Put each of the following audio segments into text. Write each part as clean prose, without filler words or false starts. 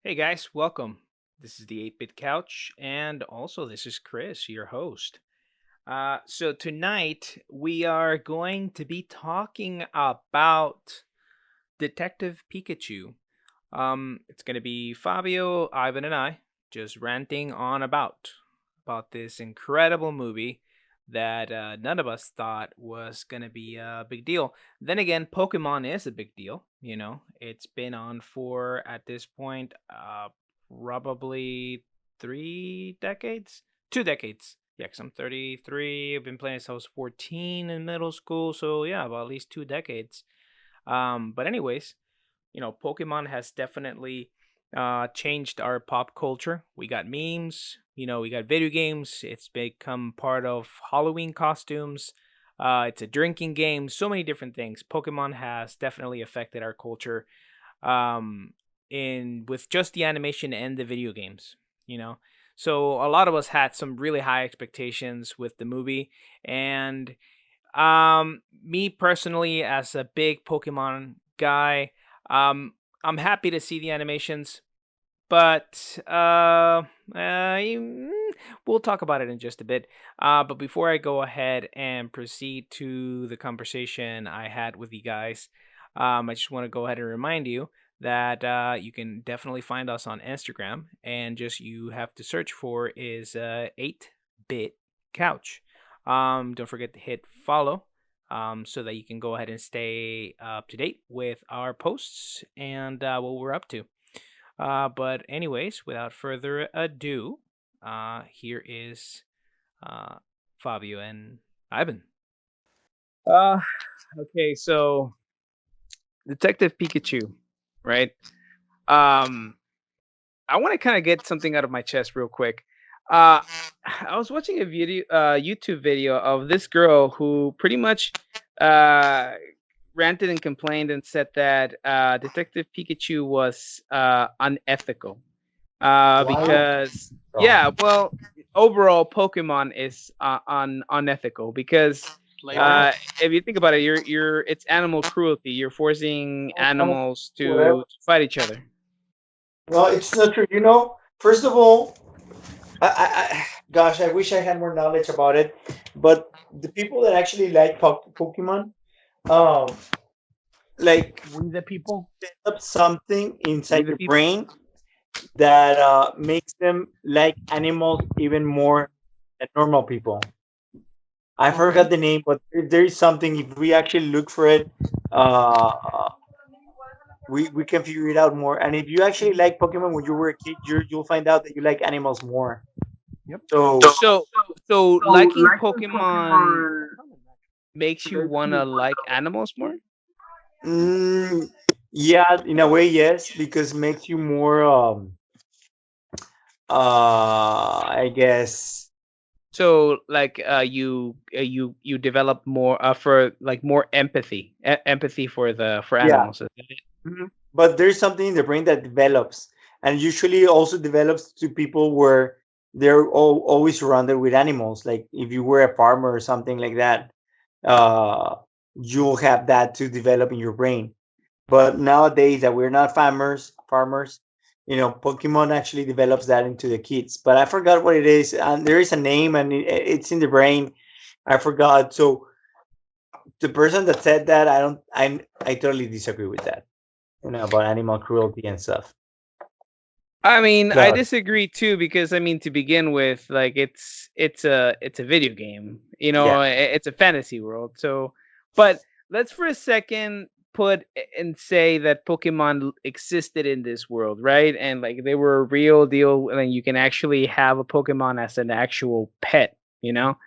Hey guys, welcome. This is the 8-Bit Couch, and also this is Chris, your host. So tonight we are going to be talking about Detective Pikachu. It's going to be Fabio, Ivan, and I just ranting on about this incredible movie that none of us thought was going to be a big deal. Then again, Pokemon is a big deal. It's been on for at this point probably 3 decades, 2 decades. Yeah, because I'm 33. I've been playing since I was 14 in middle school. So yeah, about at least 2 decades. But anyways, Pokemon has definitely changed our pop culture. We got memes, we got video games. It's become part of Halloween costumes. It's a drinking game, so many different things. Pokemon has definitely affected our culture in with just the animation and the video games, you know. So a lot of us had some really high expectations with the movie, and me personally, as a big Pokemon guy, I'm happy to see the animations, but we'll talk about it in just a bit. But before I go ahead and proceed to the conversation I had with you guys, I just want to go ahead and remind you that you can definitely find us on Instagram, and just you have to search for is 8-Bit Couch. Don't forget to hit follow so that you can go ahead and stay up to date with our posts and what we're up to. But anyways, without further ado, here is Fabio and Ivan. Uh, okay, so Detective Pikachu, right? Um, I want to kind of get something out of my chest real quick. Uh, I was watching a YouTube video of this girl who pretty much uh, ranted and complained and said that Detective Pikachu was unethical. Why? Because Oh. yeah, well, overall Pokemon is unethical because Why? if you think about it, it's animal cruelty. You're forcing No, animals whatever. to fight each other. No, it's not true. First of all, gosh, I wish I had more knowledge about it. But the people that actually like Pokemon, um, like We the people. develop something We inside the their people. brain that makes them like animals even more than normal people. I forgot Okay. the name, but there is something. If we actually look for it, uh, we can figure it out more. And if you actually like Pokemon when you were a kid, you'll find out that you like animals more. Yep. So So liking Pokemon makes you wanna like animals more. mm, yeah, in a way, yes, because it makes you more I guess So like you develop more for like more empathy for the for yeah. animals. Is that it? Mhm. But there's something in the brain that develops, and usually also develops to people where they're always surrounded with animals. Like if you were a farmer or something like that, uh, you'll have that to develop in your brain. But nowadays that we're not farmers, Pokemon actually develops that into the kids. But I forgot what it is, and there is a name, and it's in the brain. I forgot. So the person that said that, I totally disagree with that. About animal cruelty and stuff. I mean, I But disagree too because I mean to begin with, like it's a video game. yeah, It's a fantasy world. So, but let's for a second put and say that Pokemon existed in this world, right? And like they were a real deal, and you can actually have a Pokemon as an actual pet. You know,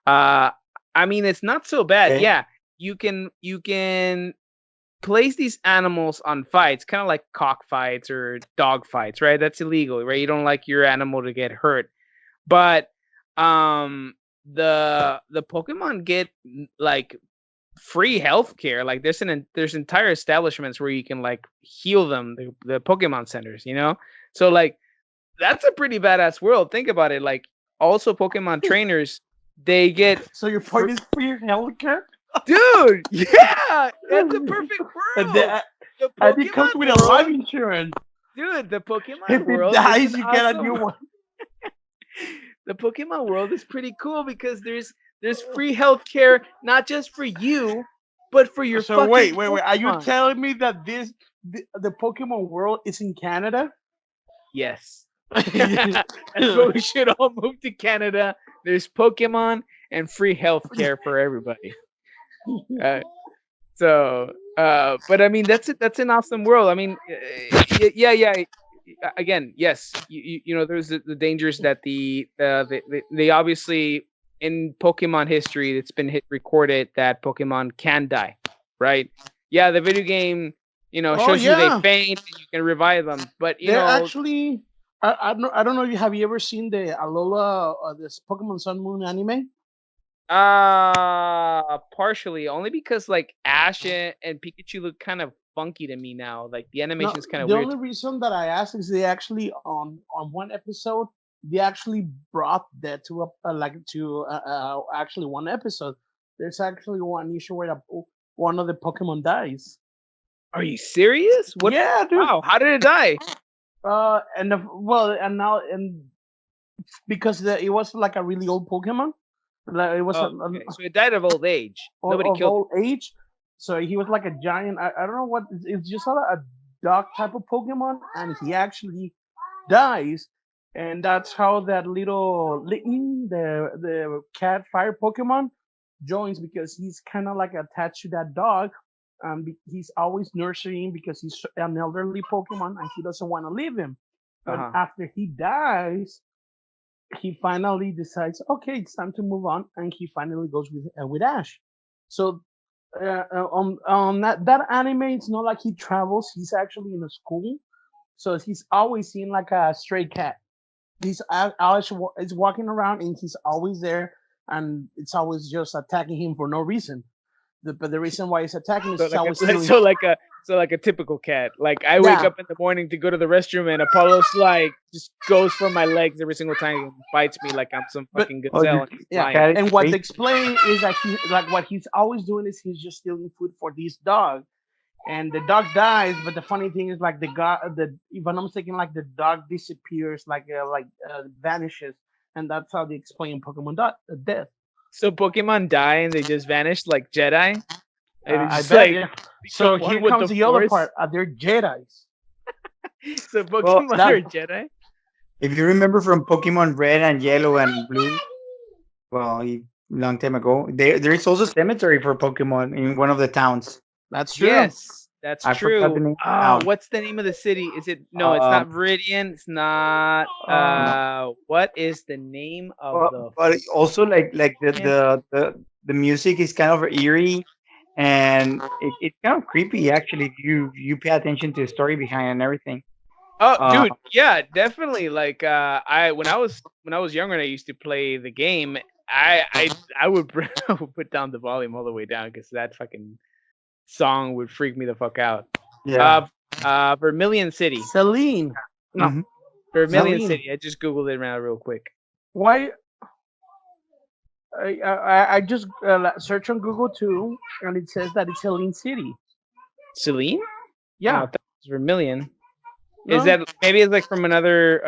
uh, I mean it's not so bad. okay. Yeah, you can place these animals on fights, kind of like cockfights or dog fights, right? That's illegal, right? You don't like your animal to get hurt. But the Pokemon get like free healthcare. Like there's entire establishments where you can like heal them, the Pokemon centers, you know? So like that's a pretty badass world. Think about it. Like also Pokemon trainers, they get So your point is free healthcare? dude, yeah, that's a perfect And, world. the, The and it comes Pokemon with a life world. insurance. Dude, the If Pokemon it world is dies, an you get a new awesome. one. The Pokemon world is pretty cool because there's free healthcare not just for you, but for your So fucking wait. Are you Pokemon. telling me that the Pokemon world is in Canada? Yes. That's what we should all move to Canada. There's Pokemon and free healthcare for everybody. Uh, but I mean, that's an awesome world. I mean, yeah. Again, yes, there's the dangers that they obviously in Pokemon history, it's been recorded that Pokemon can die, right? Yeah, the video game, Oh shows you they yeah, faint and you can revive them, but they're actually. I don't know if you have you ever seen the Alola this Pokemon Sun Moon anime. partially only because like Ash and Pikachu look kind of funky to me now. Like the No, animation is kind of the weird. only reason that I asked is they actually on one episode they actually brought that to actually one episode. There's actually one issue where one of the Pokemon dies. Are you serious? What? Yeah, dude. Wow, how did it die? And now because it was like a really old Pokemon, like it was Oh, okay. So it died of old age. Nobody of killed old age. So he was like a giant. I don't know what it's just a dog type of Pokemon, and he actually dies, and that's how that little Litten, the cat fire Pokemon, joins because he's kind of like attached to that dog. He's always nurturing because he's an elderly Pokemon and he doesn't want to leave him. But Uh-huh. after he dies, he finally decides, okay, it's time to move on, and he finally goes with Ash. So on that anime, it's not like he travels; he's actually in a school, so he's always seen like a stray cat. He's always is walking around, and he's always there, and it's always just attacking him for no reason. But the reason why he's attacking is So he's like always a stealing. so like a typical cat. Like I wake Yeah, up in the morning to go to the restroom and Apollo's like just goes for my legs every single time and bites me like I'm some but fucking Oh, gazelle and he's yeah, flying. cat is and what they crazy. explain is that what he's always doing is he's just stealing food for this dog, and the dog dies. But the funny thing is, like if I'm not mistaken, like the dog disappears, vanishes, and that's how they explain Pokemon death. So Pokemon die and they just vanish like Jedi. And they I just bet, like yeah. So become here one with comes the the other Force. part. They're Jedi's. So Well, Pokemon That are Jedi. if you remember from Pokemon Red and Yellow and Blue, well, long time ago, there is also a cemetery for Pokemon in one of the towns. that's true. Yes, that's I forgot true. the name of the Oh, town. what's the name of the city? Is it no? It's Um, not Viridian. It's not. Um, What is the name of but, the but also like fucking? the music is kind of eerie and it's kind of creepy actually if you pay attention to the story behind and everything. Oh, Uh, dude, yeah, definitely. Like, I when I was younger and I used to play the game, I would I would put down the volume all the way down because that fucking song would freak me the fuck out. yeah. Uh, Vermilion City. Celine. No, Hmm. Vermilion Celine. City. I just googled it now real quick. Why? I just search on Google too, and it says that it's Celine City. Celine? Oh, I Yeah. thought it was Vermilion. Is No. that maybe it's like from another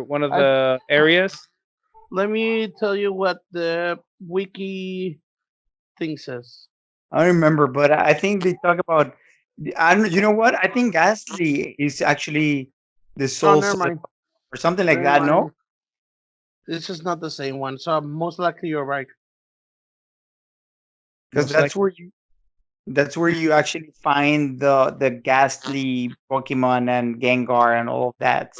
one of I, the areas? let me tell you what the wiki thing says. I don't remember, but I think they talk about. I don't. You know what? I think Ghastly is actually the Oh, soul never mind. or something like Never that. No, mind. This is not the same one. So most likely you're right. because Most likely. that's where you actually find the Ghastly Pokemon and Gengar and all of that.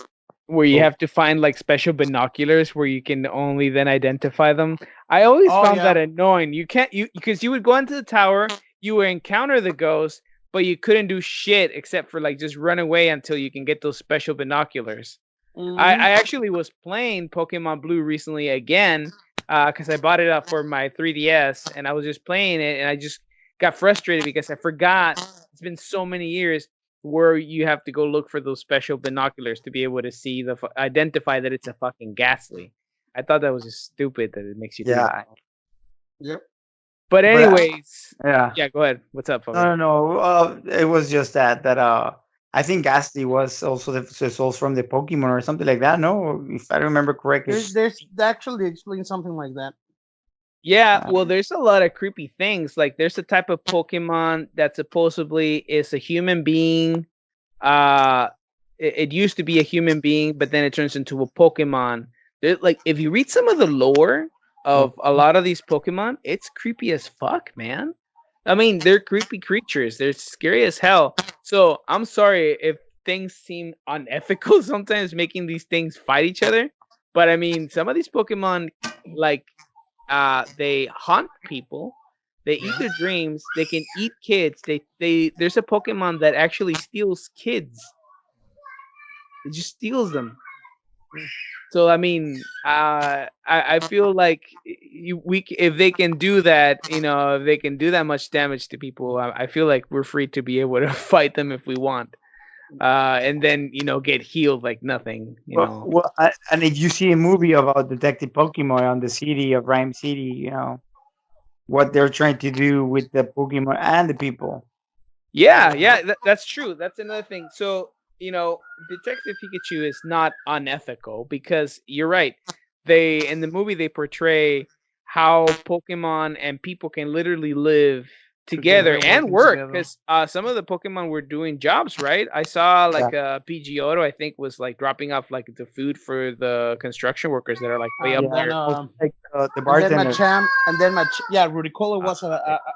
Where you Oh, have to find like special binoculars where you can only then identify them. I always Oh found yeah. that annoying. You can't because you would go into the tower, you would encounter the ghost, but you couldn't do shit except for like just run away until you can get those special binoculars. I, Hmm. I actually was playing Pokemon Blue recently again because I bought it up for my 3DS and I was just playing it and I just got frustrated because I forgot it's been so many years where you have to go look for those special binoculars to be able to see identify that it's a fucking Ghastly. I thought that was just stupid that it makes you do that. yeah, Yep. But but anyways, yeah. yeah, go ahead. What's up, No, Pablo? no, no. It was just that I think Gastly was also the source from the Pokemon or something like that. No, if I remember correctly. There's actually explain something like that. Yeah, Uh, well, there's a lot of creepy things. Like, there's a type of Pokemon that supposedly is a human being. Uh, it used to be a human being, but then it turns into a Pokemon. Like, if you read some of the lore of a lot of these Pokemon, it's creepy as fuck, man. I mean, they're creepy creatures. They're scary as hell. So I'm sorry if things seem unethical sometimes, making these things fight each other. But I mean, some of these Pokemon, like, they haunt people. They eat their dreams. They can eat kids. They there's a Pokemon that actually steals kids. It just steals them. So I mean, I feel like if they can do that, if they can do that much damage to people, I feel like we're free to be able to fight them if we want, and then get healed like nothing. and if you see a movie about Detective Pokemon on the city of Rhyme City, what they're trying to do with the Pokemon and the people. Yeah, yeah, that's true. That's another thing. So, Detective Pikachu is not unethical because you're right. They in the movie they portray how Pokemon and people can literally live together and Working work together. because some of the Pokemon were doing jobs, right? I saw Yeah. like a Pidgeotto, I think, was like dropping off like the food for the construction workers that are like way up And then Yeah, there. also like the and then bartender. Machamp, and then yeah, Rudicolo Uh, was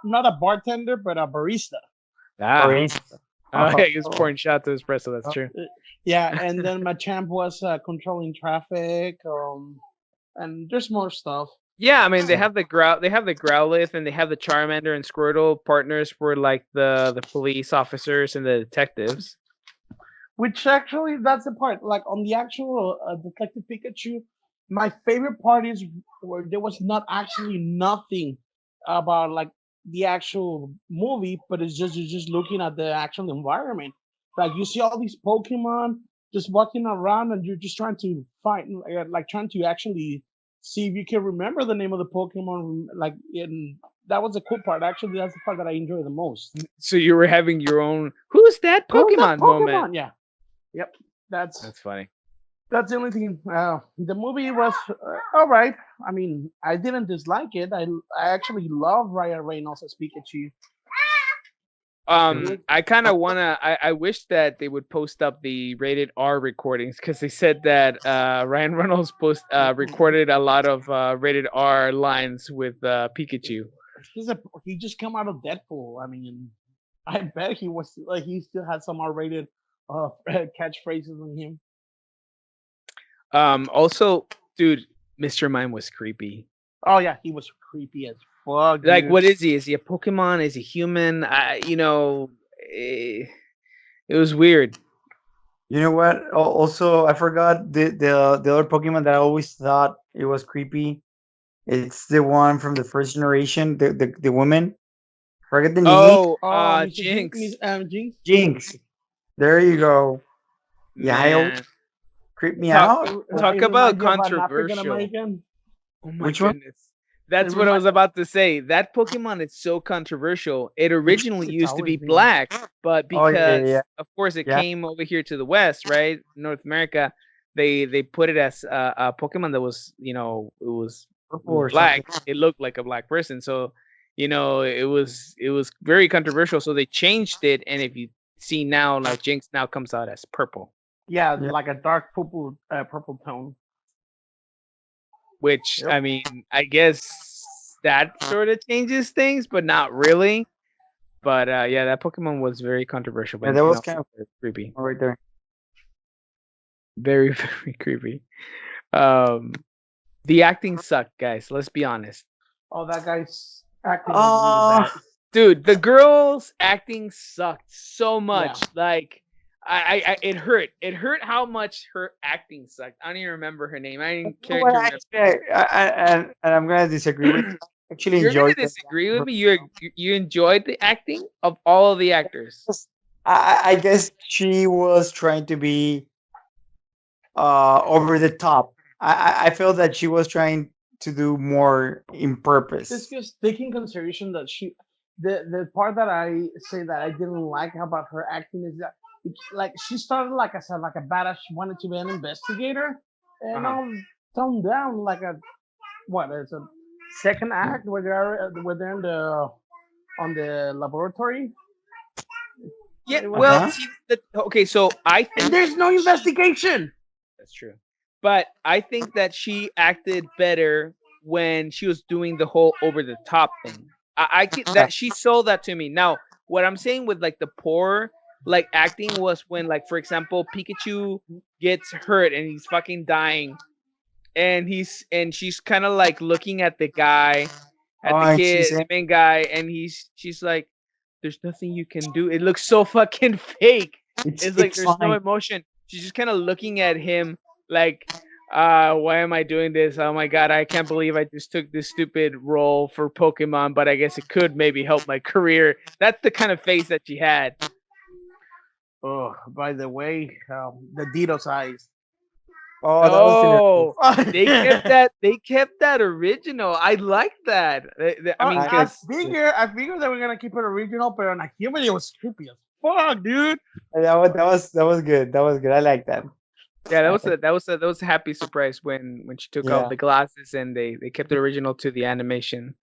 not a bartender but a barista. ah, Barista. yeah, he was Oh, pouring shots to espresso. That's true. Yeah, and then Machamp was controlling traffic. And there's more stuff. Yeah, I mean they have the Growlithe and they have the Charmander and Squirtle partners for like the police officers and the detectives. Which actually, that's the part. Like on the actual Detective Pikachu, my favorite part is where there was not actually nothing about like the actual movie, but it's just you're just looking at the actual environment. Like you see all these Pokemon just walking around, and you're just trying to find, like trying to actually see if you can remember the name of the Pokemon. Like, in that was the cool part. Actually, that's the part that I enjoy the most. So you were having your own "Who's that Who's that Pokemon" moment. Pokemon? Yeah. Yep. That's That's funny. that's the only thing. The movie was all right. I mean, I didn't dislike it. I actually love Ryan Reynolds as Pikachu. I kind of wanna. I wish that they would post up the rated R recordings because they said that Ryan Reynolds recorded a lot of rated R lines with Pikachu. He just come out of Deadpool. I mean, I bet he was like he still had some R-rated catchphrases in him. Also, dude, Mr. Mime was creepy. Oh yeah, he was creepy as fuck. Like, Dude. what is he? Is he a Pokemon? Is he human? It was weird. You know what? Also, I forgot the other Pokemon that I always thought it was creepy. It's the one from the first generation, the woman. Forget the name. Oh, Oh, Mr. Jinx, Jinx. Jinx. There you go. Yeah, I always man. creep me Talk out. talk It about reminds you of an African controversial. American. Oh my Which one? goodness. That's It what I remind. was about to say. That Pokemon is so controversial. It originally It's used to be always been. black, but Oh yeah, because yeah, of course it yeah. came over here to the West, right? North America, they put it as a Pokemon that was, it Purple was or black. something. It looked like a black person. So, it was very controversial. So they changed it, and if you see now, like Jinx now comes out as purple. Yeah, Yeah. like a dark purple tone. Which Yep. I mean, I guess that sort of changes things, but not really. But yeah, that Pokemon was very controversial, Yeah, but that was kind of creepy, right there. very very creepy. Um, the acting sucked, guys. Let's be honest, Oh, that guy's acting was really bad. dude. The girls' acting sucked so much. Yeah. Like, it hurt. It hurt how much her acting sucked. I don't even remember her name. I didn't care to Well, remember. actually, and I'm gonna disagree with you. I actually You're gonna enjoyed it. disagree with me. You enjoyed the acting of all of the actors. I guess she was trying to be over the top. I felt that she was trying to do more in It's purpose. just taking consideration that the part that I say that I didn't like about her acting is that like she started like as a badass. She wanted to be an investigator, and Uh-huh. all toned down like a what? It's a second act where they're in the on the laboratory. Yeah, It was well, Uh-huh. see, okay, so I and think there's no investigation. that's true. But I think that she acted better when she was doing the whole over the top thing. I get that she sold that to me. Now, what I'm saying with like the poor like acting was when like for example Pikachu gets hurt and he's fucking dying and she's kind of like looking at the guy, Oh, at the and she kid, the said, main guy, and she's like, "There's nothing you can do." It looks so fucking fake. It's like it's there's no fine. emotion. She's just kind of looking at him like, why am I doing this? Oh my god, I can't believe I just took this stupid role for Pokemon, but I guess it could maybe help my career. That's the kind of face that she had. Oh, by the way, the Dito's eyes. Oh, that was hilarious. Oh, they kept that original. I like that. I mean, I, because I figured they were gonna keep it original, but on a human it was creepy as fuck, dude. that was good. That was good. I like that. yeah, I, that was a happy surprise when she took off yeah. the glasses and they kept it original to the animation.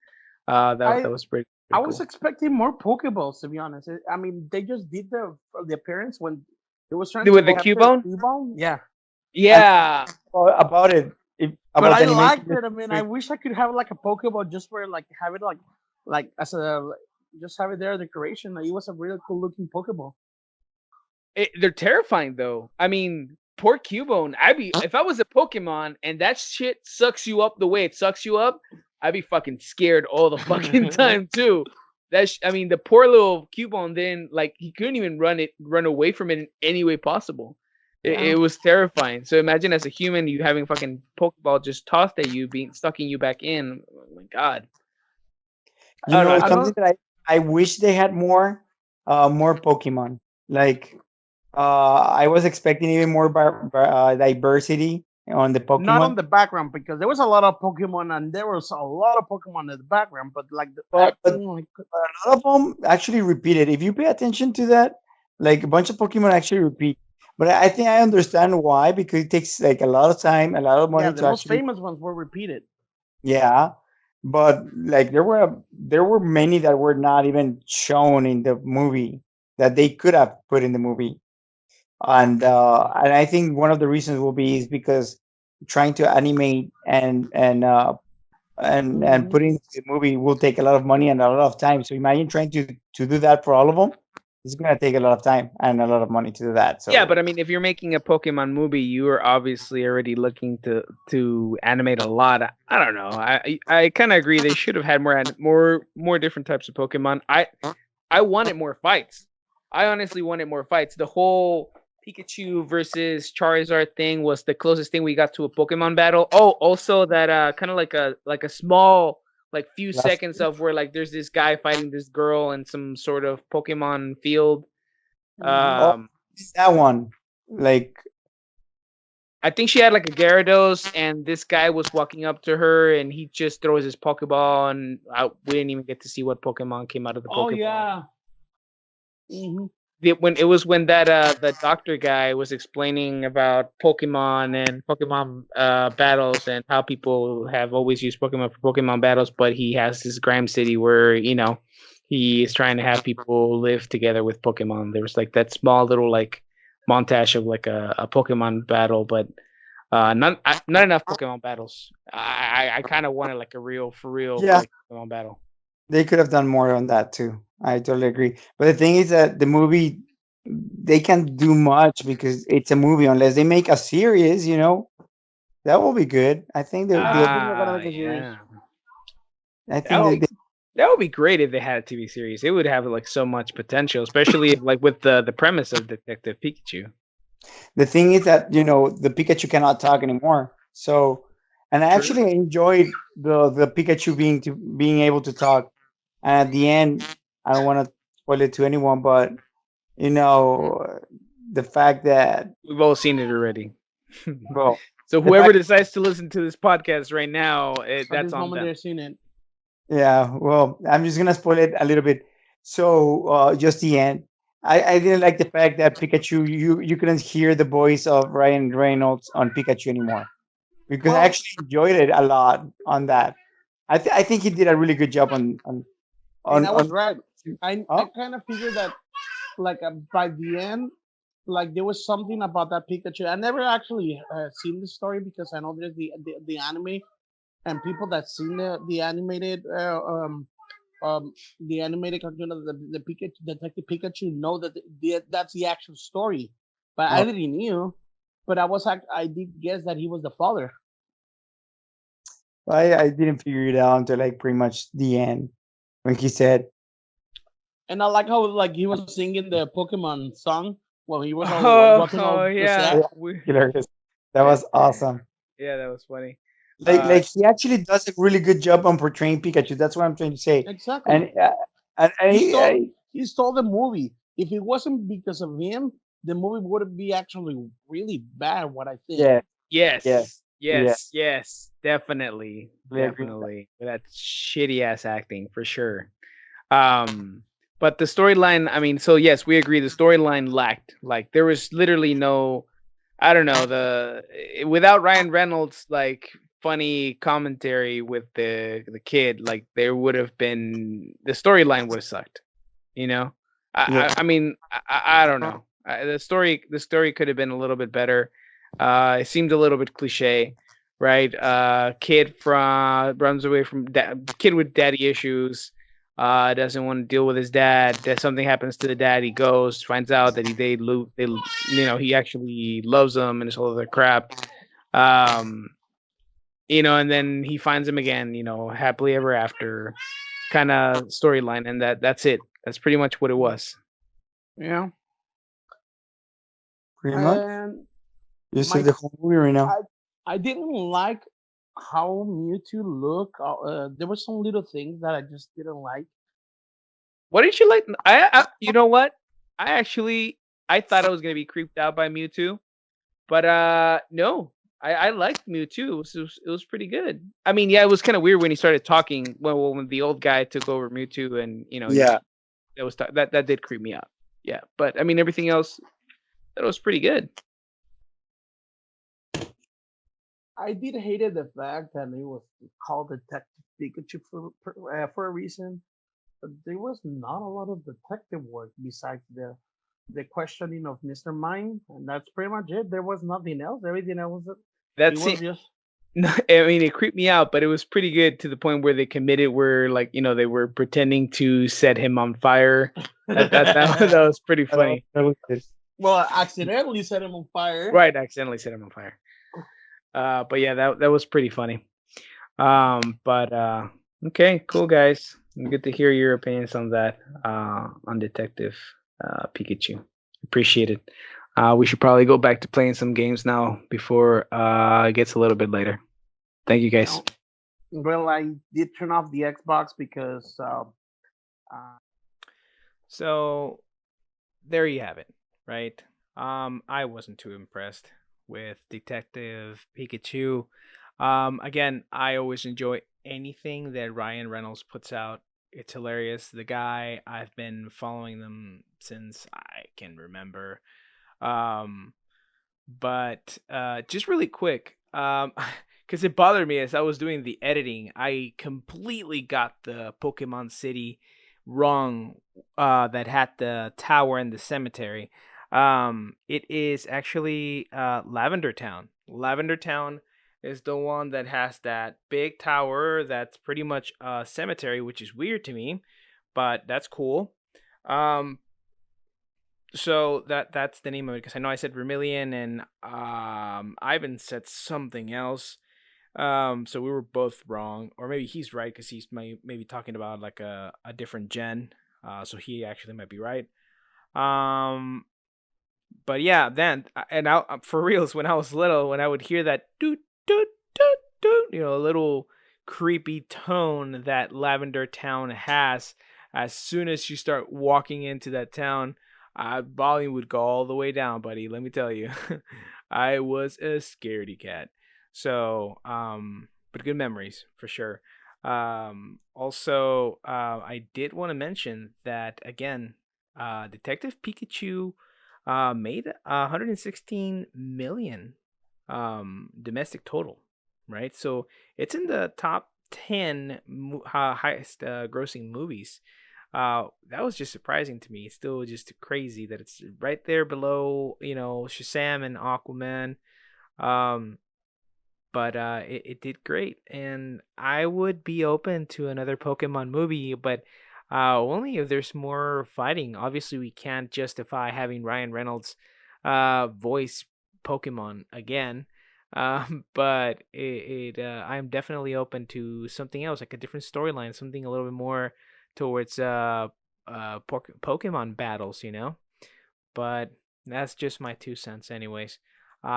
I That was I pretty was cool. expecting more Pokeballs to be honest. I mean, they just did the appearance when it was trying to With the capture Cubone, Cubone. Yeah, And yeah, about it, but about the I animation. liked it. I mean, I wish I could have like a Pokeball just for like have it like as a just have it there decoration. Like, it was a really cool looking Pokeball. they're terrifying though. I mean, poor Cubone. I'd be if I was a Pokemon and that shit sucks you up the way it sucks you up. I'd be fucking scared all the fucking time too. I mean, the poor little Cubone. Then like he couldn't even run away from it in any way possible. Yeah. It was terrifying. So imagine as a human, you having fucking Pokeball just tossed at you, being sucking you back in. Oh my god. You I don't know. know, I I thought something don't. that I wish they had more Pokemon. Like, I was expecting even more diversity on the Not on Pokemon. the background because there was a lot of Pokemon and there was a lot of Pokemon in the background, but like the But acting, like a lot of them actually repeated. If you pay attention to that, like a bunch of Pokemon actually repeat. But I think I understand why, because it takes like a lot of time, a lot of yeah, money the to most actually. famous ones were repeated. Yeah, but like there were many that were not even shown in the movie that they could have put in the movie, and I think one of the reasons will be is because trying to animate and Hmm. put in the movie will take a lot of money and a lot of time. So imagine trying to do that for all of them. It's gonna take a lot of time and a lot of money to do that. yeah, So but I mean, if you're making a Pokemon movie, you are obviously already looking to animate a lot. I don't know. I kind of agree. They should have had more different types of Pokemon. I wanted more fights. I honestly wanted more fights. The whole Pikachu versus Charizard thing was the closest thing we got to a Pokemon battle. Oh, also that kind of like a small like few last seconds of where like there's this guy fighting this girl in some sort of Pokemon field. Hmm. oh, Um, that one, like I think she had like a Gyarados, and this guy was walking up to her, and he just throws his Pokeball, and we didn't even get to see what Pokemon came out of the Oh Pokeball. yeah. Hmm. When that the doctor guy was explaining about Pokemon and Pokemon battles and how people have always used Pokemon for Pokemon battles, but he has this Grime City where he is trying to have people live together with Pokemon. There was like that small little like montage of like a Pokemon battle, but not enough Pokemon battles. I kind of wanted like a real for real yeah, like Pokemon battle. they could have done more on that too. I totally agree. But the thing is that the movie, they can't do much because it's a movie unless they make a series. That will be good. I think I think they're gonna make a series. Yeah. I That think would that be that would be great if they had a TV series. It would have like so much potential, especially like with the premise of Detective Pikachu. the thing is that the Pikachu cannot talk anymore. So, and I True. actually enjoyed the Pikachu being able to talk. And at the end, I don't want to spoil it to anyone, but you Mm. know the fact that, We've all seen it already. well, So the whoever fact, decides to listen to this podcast right now, At that's this on moment, them. they're seeing it. yeah, well, I'm just gonna spoil it a little bit. So, just the end. I didn't like the fact that Pikachu, you couldn't hear the voice of Ryan Reynolds on Pikachu anymore, because I Well, actually enjoyed it a lot on that. I think he did a really good job and I was on. right. I Oh kind of figured that like by the end, like there was something about that Pikachu. I never actually seen the story because I know there's the anime, and people that seen the animated cartoon of the Pikachu Detective Pikachu know that that's the actual story. But I no, didn't knew. But I did guess that he was the father. I didn't figure it out until like pretty much the end when he said, And I like how like he was singing the Pokemon song while he was all Oh, walking oh all yeah. sad. yeah, hilarious. That was awesome. Yeah, that was funny. Uh, Like he actually does a really good job on portraying Pikachu. That's what I'm trying to say. Exactly. And He stole the movie. If it wasn't because of him, the movie would be actually really bad. What I think. yeah, yeah, yes, yeah, yes, yes, definitely, I agree with that. definitely. With that shitty ass acting for sure. Um, but the storyline, I mean, so yes, we agree. The storyline lacked. Like there was literally no, I don't know, without Ryan Reynolds like funny commentary with the kid, like there would have been the storyline would have sucked. You know, Yeah, I mean, I don't know. The story could have been a little bit better. It seemed a little bit cliche, right? Kid from runs away from kid with daddy issues. Doesn't want to deal with his dad. That something happens to the dad. He goes, finds out that he actually loves him and this whole other crap. Um, and then he finds him again. Happily ever after kind of storyline, and that's it. That's pretty much what it was. Yeah. pretty much. And You said my the whole movie right now. I I didn't like how Mewtwo look. There were some little things that I just didn't like. What did you like? You know what? I thought I was gonna be creeped out by Mewtwo, but no. I liked Mewtwo. It was pretty good. I mean, yeah, it was kind of weird when he started talking. When the old guy took over Mewtwo, and Yeah, that did creep me out. Yeah, but I mean, everything else that was pretty good. I did hated the fact that it was called Detective Pikachu for a reason. But there was not a lot of detective work besides the questioning of Mr. Mime, and that's pretty much it. There was nothing else. Everything else, it That's was it. just No, I mean, it creeped me out, but it was pretty good to the point where they committed, where like they were pretending to set him on fire. That was pretty funny. that was good. well, accidentally set him on fire. Right, accidentally set him on fire. But yeah, that was pretty funny. But okay, cool guys. Good to hear your opinions on that. On Detective Pikachu. Appreciate it. We should probably go back to playing some games now before it gets a little bit later. Thank you guys. No. Well, I did turn off the Xbox because So there you have it, right? I wasn't too impressed with Detective Pikachu. Again, I always enjoy anything that Ryan Reynolds puts out. It's hilarious. The guy, I've been following them since I can remember. Um, but just really quick, because it bothered me as I was doing the editing, I completely got the Pokemon City wrong. That had the tower and the cemetery. It is actually Lavender Town. Lavender Town is the one that has that big tower that's pretty much a cemetery, which is weird to me, but that's cool. Um, so that's the name of it, because I know I said Vermilion, and Ivan said something else. So we were both wrong, or maybe he's right because he's maybe talking about like a different gen. So he actually might be right. Um, but yeah, then and for reals, when I was little, when I would hear that doot doot doot doot, a little creepy tone that Lavender Town has, as soon as you start walking into that town, volume would go all the way down, buddy. Let me tell you, I was a scaredy cat. So, but good memories for sure. Also, I did want to mention that again. Detective Pikachu made 116 million domestic total, right? So it's in the top 10 highest grossing movies. That was just surprising to me. It's still just crazy that it's right there below, Shazam and Aquaman. Um, but it did great, and I would be open to another Pokemon movie, but only if there's more fighting. Obviously, we can't justify having Ryan Reynolds voice Pokemon again. But I'm definitely open to something else, like a different storyline, something a little bit more towards Pokemon battles, but that's just my 2 cents, anyways.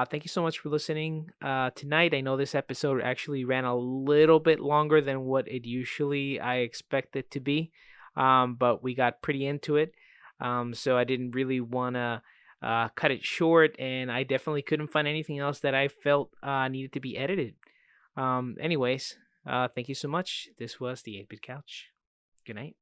Thank you so much for listening tonight. I know this episode actually ran a little bit longer than what it usually I expect it to be, but we got pretty into it. So I didn't really want to cut it short, and I definitely couldn't find anything else that I felt needed to be edited. Anyways, thank you so much. This was the 8-Bit Couch. Good night.